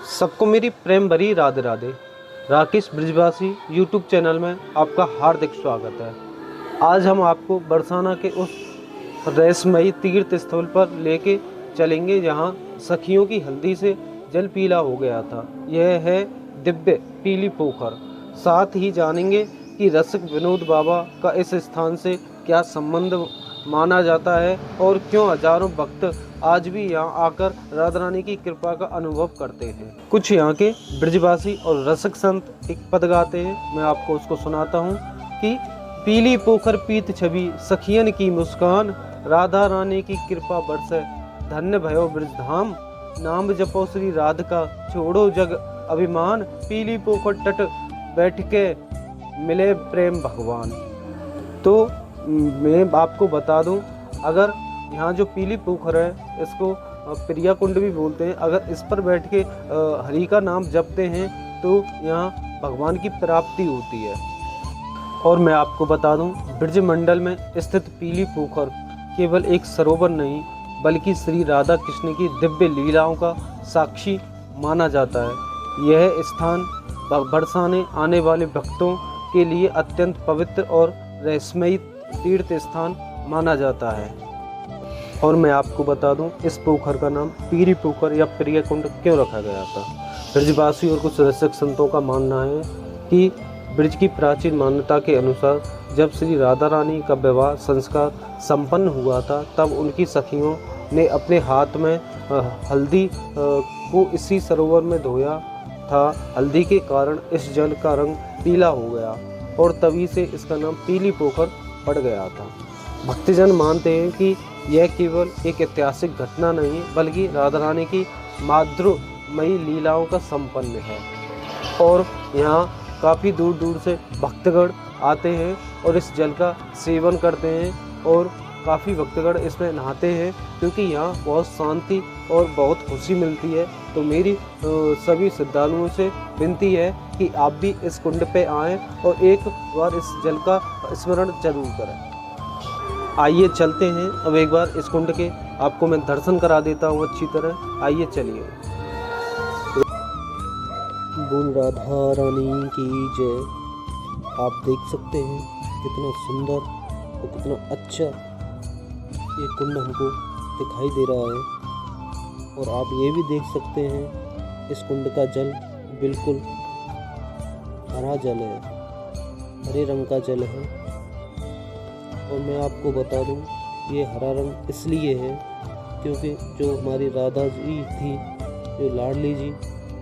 सबको मेरी प्रेम भरी राधे राधे। राकेश ब्रिजवासी यूट्यूब चैनल में आपका हार्दिक स्वागत है। आज हम आपको बरसाना के उस रहस्यमयी तीर्थ स्थल पर लेके चलेंगे जहां सखियों की हल्दी से जल पीला हो गया था। यह है दिव्य पीली पोखर। साथ ही जानेंगे कि रसिक विनोद बाबा का इस स्थान से क्या संबंध माना जाता है और क्यों हजारों भक्त आज भी यहाँ आकर राधा रानी की कृपा का अनुभव करते हैं। कुछ यहाँ के ब्रजवासी और रसिक संत एक पद गाते हैं, मैं आपको उसको सुनाता हूँ कि पीली पोखर पीत छवि सखियन की मुस्कान, राधा रानी की कृपा बरसे धन्य भयो ब्रजधाम, नाम जपो श्री राधिका छोड़ो जग अभिमान, पीली पोखर तट बैठ के मिले प्रेम भगवान। तो मैं आपको बता दूं, अगर यहाँ जो पीली पोखर है इसको प्रिया कुंड भी बोलते हैं। अगर इस पर बैठ के हरि का नाम जपते हैं तो यहाँ भगवान की प्राप्ति होती है। और मैं आपको बता दूं, ब्रज मंडल में स्थित पीली पोखर केवल एक सरोवर नहीं बल्कि श्री राधा कृष्ण की दिव्य लीलाओं का साक्षी माना जाता है। यह स्थान बरसाने आने वाले भक्तों के लिए अत्यंत पवित्र और रहस्यमयी तीर्थ स्थान माना जाता है। और मैं आपको बता दूं, इस पोखर का नाम पीली पोखर या प्रिय कुंड क्यों रखा गया था। ब्रजवासी और कुछ रसिक संतों का मानना है कि ब्रज की प्राचीन मान्यता के अनुसार जब श्री राधा रानी का विवाह संस्कार संपन्न हुआ था तब उनकी सखियों ने अपने हाथ में हल्दी को इसी सरोवर में धोया था। हल्दी के कारण इस जल का रंग पीला हो गया और तभी से इसका नाम पीली पोखर पड़ गया था। भक्तजन मानते हैं कि यह केवल एक ऐतिहासिक घटना नहीं बल्कि राधा रानी की माधुर्यमयी लीलाओं का संपन्न है। और यहाँ काफ़ी दूर दूर से भक्तगण आते हैं और इस जल का सेवन करते हैं और काफ़ी भक्तगण इसमें नहाते हैं क्योंकि यहाँ बहुत शांति और बहुत खुशी मिलती है। तो मेरी सभी श्रद्धालुओं से विनती है कि आप भी इस कुंड पे आएँ और एक बार इस जल का स्मरण जरूर करें। आइए चलते हैं, अब एक बार इस कुंड के आपको मैं दर्शन करा देता हूँ अच्छी तरह। आइए चलिए। बोल राधा रानी की जय। आप देख सकते हैं कितना सुंदर और कितना अच्छा ये कुंड हमको दिखाई दे रहा है। और आप ये भी देख सकते हैं इस कुंड का जल बिल्कुल हरा जल है, हरे रंग का जल है। और मैं आपको बता दूं, ये हरा रंग इसलिए है क्योंकि जो हमारी राधा जी थी, जो लाडली जी,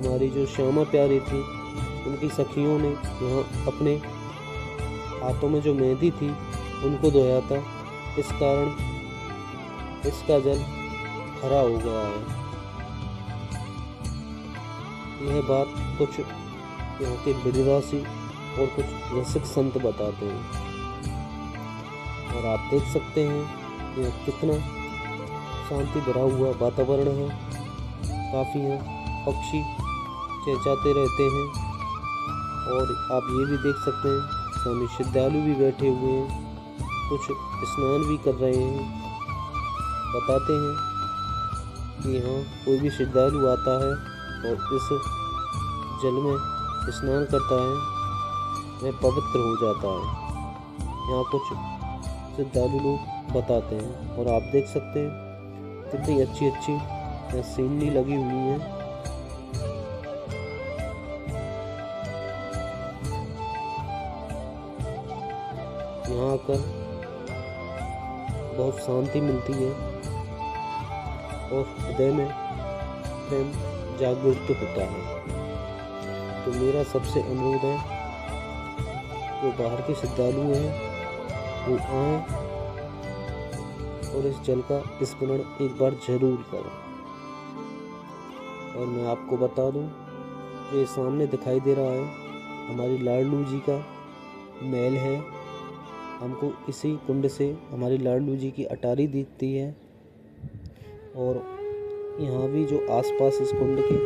हमारी जो श्यामा प्यारी थी, उनकी सखियों ने यहाँ अपने हाथों में जो मेहंदी थी उनको धोया था। इस कारण इसका जल हरा हो गया है। यह बात कुछ यहाँ के ब्रजवासी और कुछ रसिक संत बताते हैं। और आप देख सकते हैं यह कितना शांति भरा हुआ वातावरण है। काफ़ी यहाँ पक्षी चहचहाते रहते हैं। और आप ये भी देख सकते हैं स्वामी श्रद्धालु भी बैठे हुए हैं, कुछ स्नान भी कर रहे हैं। बताते हैं कि यहाँ कोई भी श्रद्धालु आता है और इस जल में स्नान करता है, वह पवित्र हो जाता है। यहाँ कुछ श्रद्धालु लोग बताते हैं। और आप देख सकते हैं कितनी अच्छी अच्छी यहाँ सीनरी लगी हुई है। यहाँ आकर बहुत शांति मिलती है और हृदय में प्रेम जागृत होता है। तो मेरा सबसे अनुरोध है, जो बाहर के श्रद्धालु हैं वो आएँ और इस जल का स्मरण एक बार जरूर करें। और मैं आपको बता दूं, ये सामने दिखाई दे रहा है हमारी लाडलू जी का महल है। हमको इसी कुंड से हमारी लाडलू जी की अटारी दिखती है। और यहाँ भी जो आसपास इस कुंड के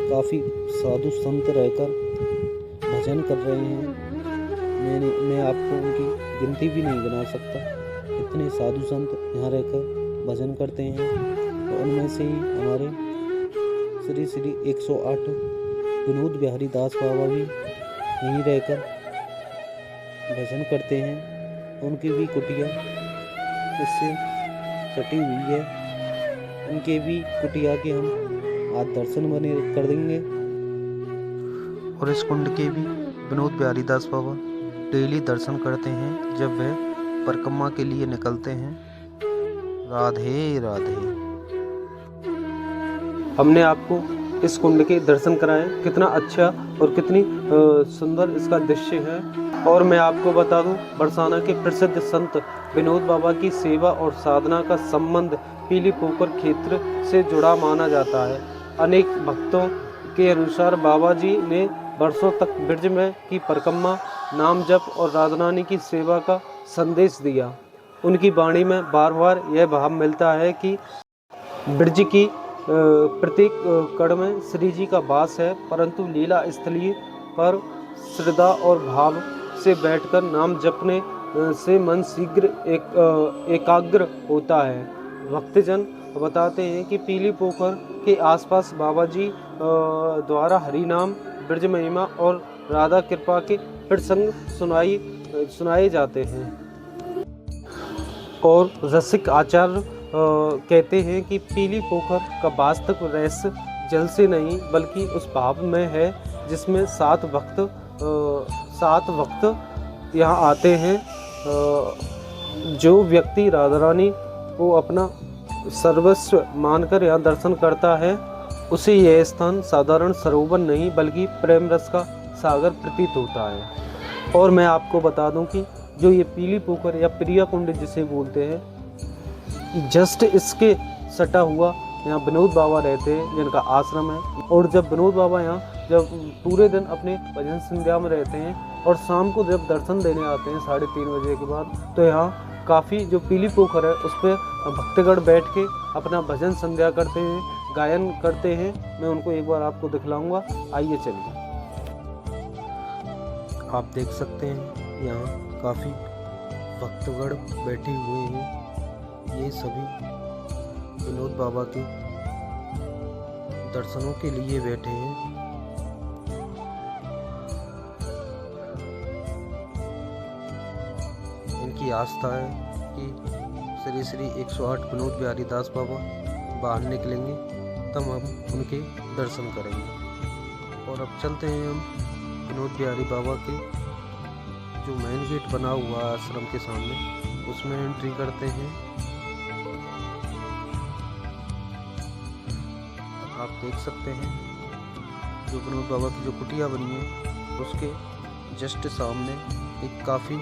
काफ़ी साधु संत रहकर भजन कर रहे हैं। मैं आपको उनकी गिनती भी नहीं बना सकता, इतने साधु संत यहाँ रहकर भजन करते हैं। और उनमें से ही हमारे श्री श्री 108 विनोद बिहारी दास बाबा भी यहीं रहकर भजन करते हैं। उनकी भी कुटिया इससे सटी हुई है। उनके भी कुटिया के हम आज दर्शन बने कर देंगे। और इस कुंड के भी विनोद बिहारी दास बाबा डेली दर्शन करते हैं जब वह परिक्रमा के लिए निकलते हैं। राधे राधे। हमने आपको इस कुंड के दर्शन कराए। कितना अच्छा और कितनी सुंदर इसका दृश्य है। और मैं आपको बता दूं, बरसाना के प्रसिद्ध संत विनोद बाबा की सेवा और साधना का संबंध पीली पोखर क्षेत्र से जुड़ा माना जाता है। अनेक भक्तों के अनुसार बाबा जी ने वर्षों तक ब्रज में की परिक्रमा, नाम जप और राधारानी की सेवा का संदेश दिया। उनकी वाणी में बार बार यह भाव मिलता है कि ब्रज की प्रत्येक कण में श्री जी का वास है, परंतु लीला स्थली पर श्रद्धा और भाव से बैठकर नाम जपने से मन शीघ्र एकाग्र होता है। भक्तजन बताते हैं कि पीली पोखर के आसपास बाबा जी द्वारा हरि नाम, ब्रज महिमा और राधा कृपा के प्रसंग सुनाए जाते हैं। और रसिक आचार्य कहते हैं कि पीली पोखर का वास्तविक रहस्य जल से नहीं बल्कि उस भाव में है जिसमें सात वक्त यहाँ आते हैं। जो व्यक्ति राधारानी को अपना सर्वस्व मानकर यहाँ दर्शन करता है, उसे यह स्थान साधारण सरोवर नहीं बल्कि प्रेम रस का सागर प्रतीत होता है। और मैं आपको बता दूं कि जो ये पीली पोखर या प्रिया कुंड जिसे बोलते हैं, जस्ट इसके सटा हुआ यहाँ विनोद बाबा रहते हैं जिनका आश्रम है। और जब विनोद बाबा यहाँ जब पूरे दिन अपने भजन संध्या में रहते हैं और शाम को जब दर्शन देने आते हैं 3:30 बजे के बाद, तो यहाँ काफ़ी जो पीली पोखर है उस पर भक्तगण बैठ के अपना भजन संध्या करते हैं, गायन करते हैं। मैं उनको एक बार आपको दिखलाऊंगा। आइए चलिए। आप देख सकते हैं यहाँ काफ़ी भक्तगण बैठे हुए हैं। ये सभी विनोद बाबा के दर्शनों के लिए बैठे हैं। इनकी आस्था है कि श्री श्री 108 विनोद बिहारी दास बाबा बाहर निकलेंगे तब हम उनके दर्शन करेंगे। और अब चलते हैं हम विनोद बिहारी बाबा के जो मेन गेट बना हुआ है आश्रम के सामने, उसमें एंट्री करते हैं। आप देख सकते हैं जो विनोद बाबा की जो कुटिया बनी है उसके जस्ट सामने एक काफ़ी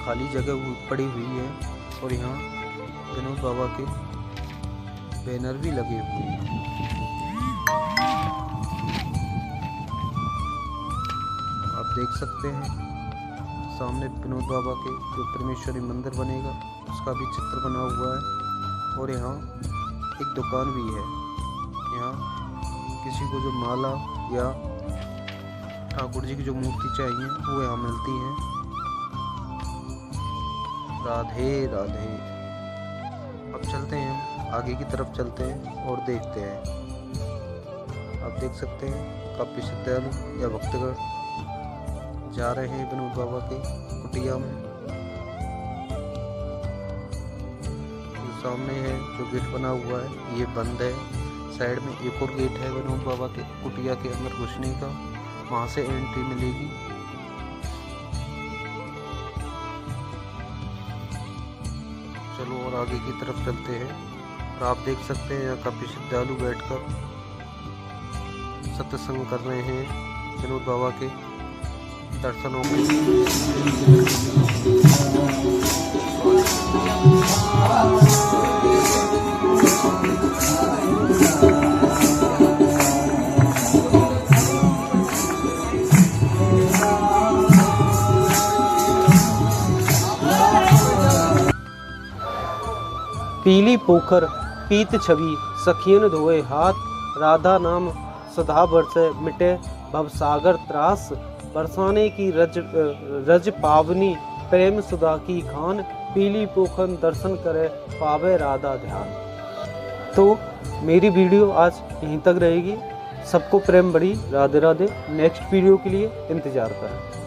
खाली जगह पड़ी हुई है और यहाँ विनोद बाबा के बैनर भी लगे हुए हैं। आप देख सकते हैं सामने विनोद बाबा के जो परमेश्वरी मंदिर बनेगा उसका भी चित्र बना हुआ है। और यहाँ एक दुकान भी है। यहाँ किसी को जो माला या ठाकुर जी की जो मूर्ति चाहिए वो यहाँ मिलती है। राधे राधे। अब चलते हैं आगे की तरफ चलते हैं और देखते हैं। आप देख सकते हैं काफ़ी श्रद्धालु या भक्तगण जा रहे हैं विनोद बाबा के कुटिया में। जो सामने है जो गेट बना हुआ है ये बंद है। साइड में एक और गेट है विनोद बाबा के कुटिया के अंदर घुसने का, वहाँ से एंट्री मिलेगी। चलो और आगे की तरफ चलते हैं। और आप देख सकते हैं यहाँ काफ़ी श्रद्धालु बैठकर सत्संग कर रहे हैं विनोद बाबा के दर्शनों के पीली पोखर पीत छवि सखियन धोए हाथ, राधा नाम सदा बरसे मिटे भवसागर त्रास, बरसाने की रज पावनी प्रेम सुधा की खान, पीली पोखर दर्शन करे पावे राधा ध्यान। तो मेरी वीडियो आज यहीं तक रहेगी। सबको प्रेम भरी राधे राधे। नेक्स्ट वीडियो के लिए इंतज़ार करें।